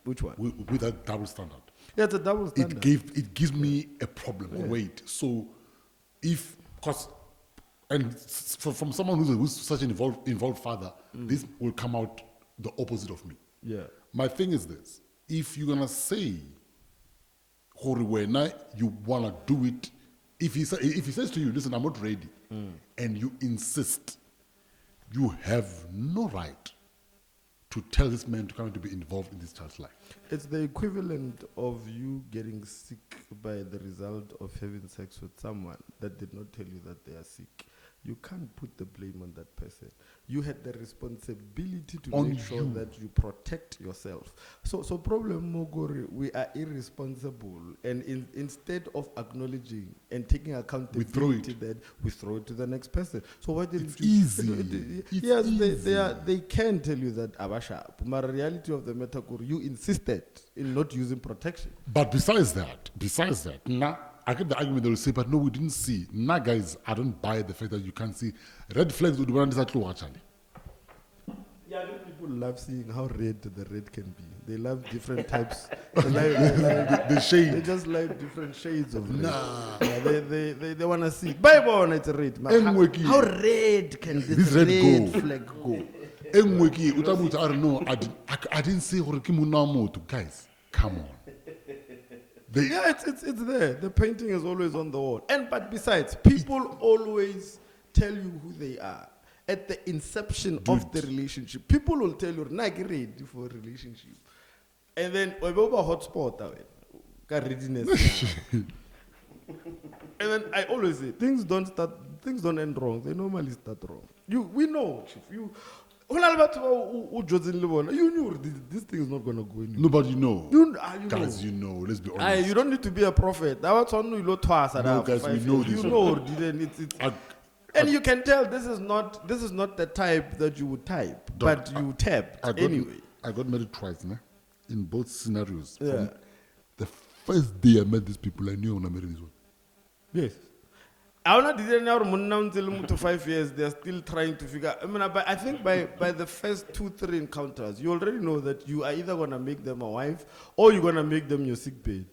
Which one? With that double standard. Yeah, it's a double standard. It gives me a problem. Yeah. Wait, so from someone who's such an involved father, this will come out the opposite of me. Yeah. My thing is this: if you're gonna say, you wanna do it, if he says to you, "Listen, I'm not ready," and you insist, you have no right to tell this man to come to be involved in this child's life. It's the equivalent of you getting sick by the result of having sex with someone that did not tell you that they are sick. You can't put the blame on that person. You had the responsibility to make sure that you protect yourself. So problem, Mogori, we are irresponsible, and instead of acknowledging and taking accountability, we throw it to the next person. So what did it's easy? Yes, they can tell you that Abasha. But the reality of the matter, you insisted in not using protection. But besides that, I get the argument they will say, but no, we didn't see. Nah, guys, I don't buy the fact that you can't see. Red flags would run actually. Yeah, people love seeing how red the red can be. They love different types. the shade. They just like different shades of red. Nah. Yeah, they want to see. Bible, it's red. How red can this red flag go? I don't know. I didn't say, guys, come on. Yeah, it's there. The painting is always on the wall. But besides, people always tell you who they are at the inception of the relationship. People will tell you, "Nah, get ready for a relationship," and then we go about hotspot, got readiness. And then I always say, things don't end wrong. They normally start wrong. We know, Chief. You knew this thing is not going to go anywhere. No, but you know. Guys, know. Let's be honest. You don't need to be a prophet. That was only twice. No, guys, we know this. You know, and you can tell this is not the type that you would type, but you tapped anyway. I got married twice, in both scenarios. Yeah. From the first day I met these people, I knew I was going to marry this one. Yes. I until 5 years, they're still trying to figure out. I think by the first 2-3 encounters, you already know that you are either going to make them a wife or you're going to make them your sick bed.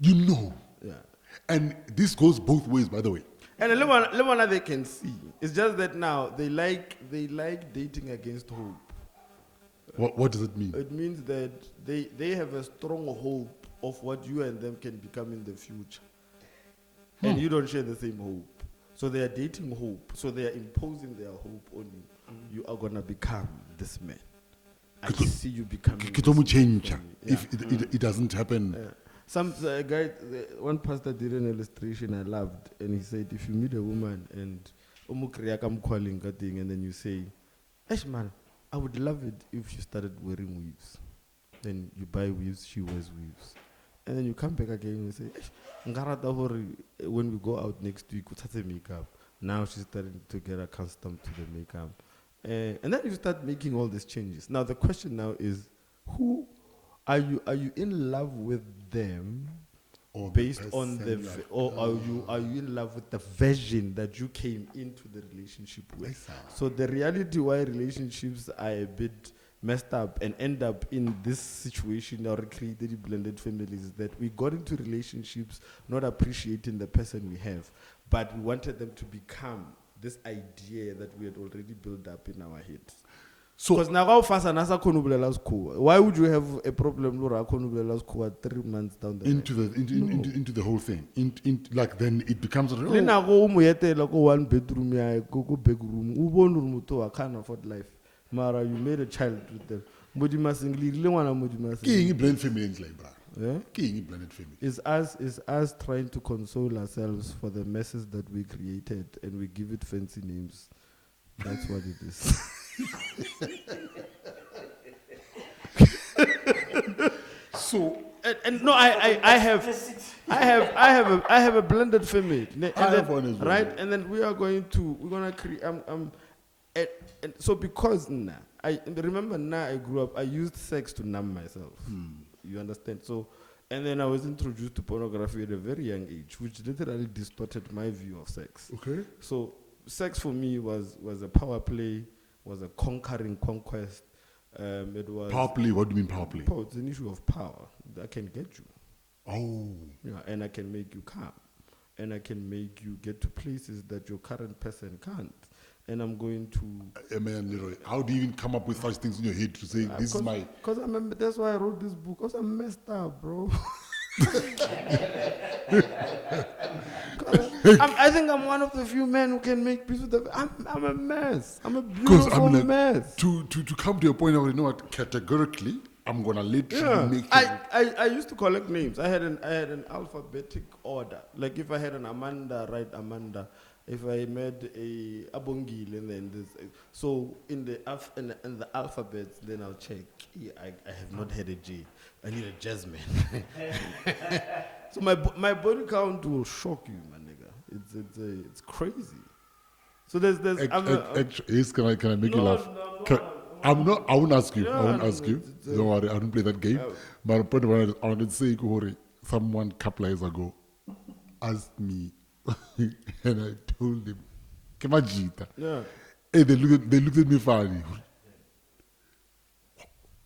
You know. Yeah. And this goes both ways, by the way. And the one they can see. It's just that now they like dating against hope. What does it mean? It means that they have a strong hope of what you and them can become in the future. And you don't share the same hope. So they are dating hope. So they are imposing their hope on you. You are going to become this man. I see you becoming this man. If it doesn't happen. Some guy, one pastor did an illustration I loved. And he said, if you meet a woman and then you say, "Esh man, I would love it if she started wearing weaves." Then you buy weaves, she wears weaves. And then you come back again and say, when we go out next week, we start makeup. Now she's starting to get accustomed to the makeup. And then you start making all these changes. Now the question now is, who are you in love with them or based on are you in love with the version that you came into the relationship with? So the reality why relationships are a bit messed up and end up in this situation or created blended families is that we got into relationships not appreciating the person we have, but we wanted them to become this idea that we had already built up in our heads. So, because now why would you have a problem 3 months down the line? Into the whole thing. Like then it becomes a one bedroom, go big room, I can't afford life. Mara, you made a child with them. Blended families like blended family. Is us trying to console ourselves for the messes that we created and we give it fancy names. That's what it is. So and no, I have a blended family. Right? And then we're gonna create and so because I remember I grew up, I used sex to numb myself. You understand? So and then I was introduced to pornography at a very young age, which literally distorted my view of sex. Okay. So sex for me was a power play, was a conquest. It was Power play. What do you mean power play? It's an issue of power. I can get you. Oh. Yeah, and I can make you calm. And I can make you get to places that your current person can't. And I'm going to... Man, Leroy, how do you even come up with such things in your head to say, this is my... Because that's why I wrote this book. Because I'm messed up, bro. I think I'm one of the few men who can make peace with the... I'm a mess. I'm a beautiful mess. To come to a point where, you know what, categorically, I'm going to let you make... I used to collect names. I had an alphabetic order. Like if I had an Amanda, write Amanda. If I made a Abongil and then this, so in the alphabet, then I'll check. I have not had a J. I need a Jasmine. So my body count will shock you, my nigga. It's crazy. So there's. Can I make you laugh? I won't ask you. I won't ask you. Don't worry. I don't play that game. But the point I wanted to say, someone a couple of years ago asked me. And I told him, Kemajita. Yeah. Hey, they looked at me funny.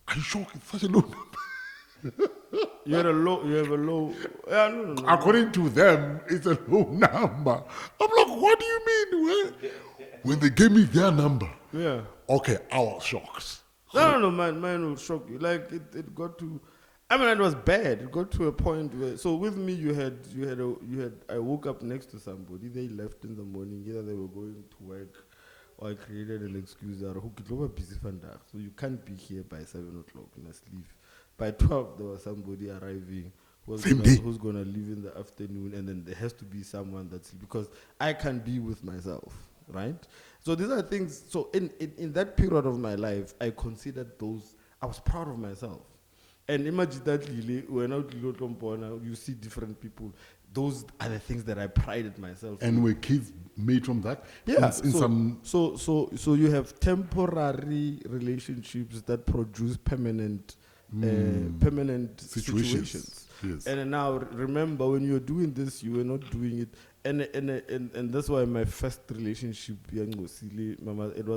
Are you sure it's such a low number? You have a low. Yeah, no. According to them, it's a low number. I'm like, what do you mean? When they gave me their number, okay, I was shocked. No, mine will shock you. Like it got to. I mean, it was bad. It got to a point where, so with me, I woke up next to somebody. They left in the morning. Either they were going to work, or I created an excuse that busy so you can't be here by 7 o'clock. You must leave. By 12, there was somebody arriving who's going to leave in the afternoon, and then there has to be someone that's because I can't be with myself, right? So these are things. So in that period of my life, I considered those. I was proud of myself. And imagine that when you see different people. Those are the things that I prided myself. And were kids made from that? Yeah. So you have temporary relationships that produce permanent situations. Yes. And now remember, when you're doing this, you were not doing it. And that's why my first relationship, it was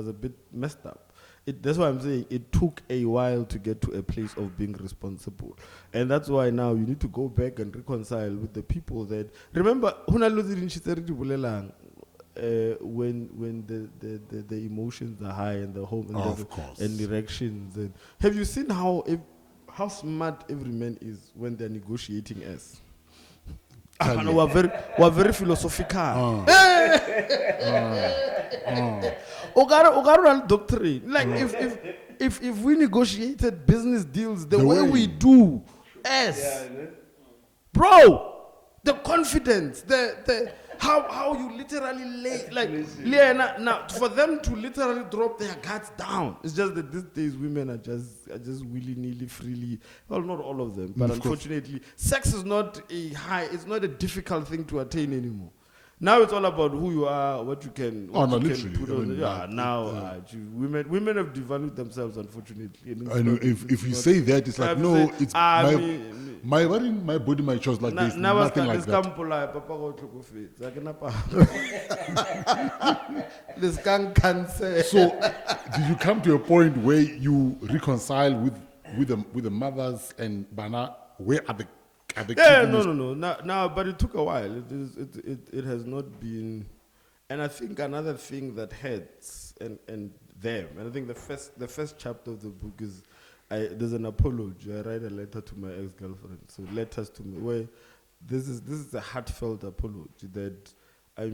a bit messed up. That's why I'm saying it took a while to get to a place of being responsible. And that's why now you need to go back and reconcile with the people that... Remember, when the emotions are high and the home and erections. And have you seen how smart every man is when they're negotiating us? We're very philosophical. Doctrine. Like if we negotiated business deals the way we do, bro, the confidence, the how you literally now for them to literally drop their guards down. It's just that these days women are just willy-nilly, freely. Well, not all of them, but unfortunately, sex is not it's not a difficult thing to attain anymore. Now it's all about who you are, what you can. Women have devalued themselves, unfortunately. And if you say that, it's like no, it's my body, my choice. Like this, nothing like that. So, did you come to a point where you reconcile with the mothers and Bana? Where are the no. Now, but it took a while. It has not been, and I think another thing that hurts and them, and I think the first chapter of the book is there's an apology. I write a letter to my ex-girlfriend. So letters to me where this is a heartfelt apology that I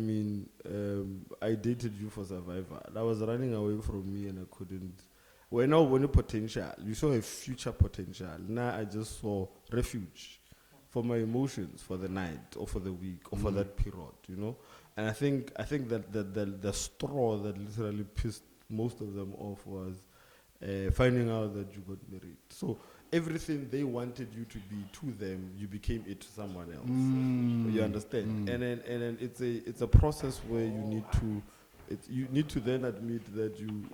dated you for survival. I was running away from me and I couldn't. When you potential, you saw a future potential. Now I just saw refuge for my emotions for the night or for the week or for that period, And I think that the straw that literally pissed most of them off was finding out that you got married. So everything they wanted you to be to them, you became it to someone else. You understand? And then it's a process where you need to then admit that you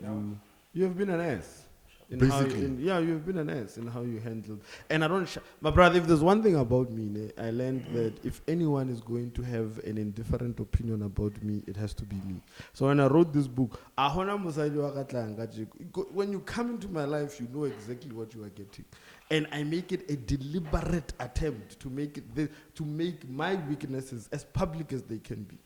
have been an ass. In Basically. yeah, you've been an ass in how you handled. And I don't, my brother, if there's one thing about me, I learned that if anyone is going to have an indifferent opinion about me, it has to be me. So when I wrote this book, when you come into my life, you know exactly what you are getting. And I make it a deliberate attempt to make my weaknesses as public as they can be.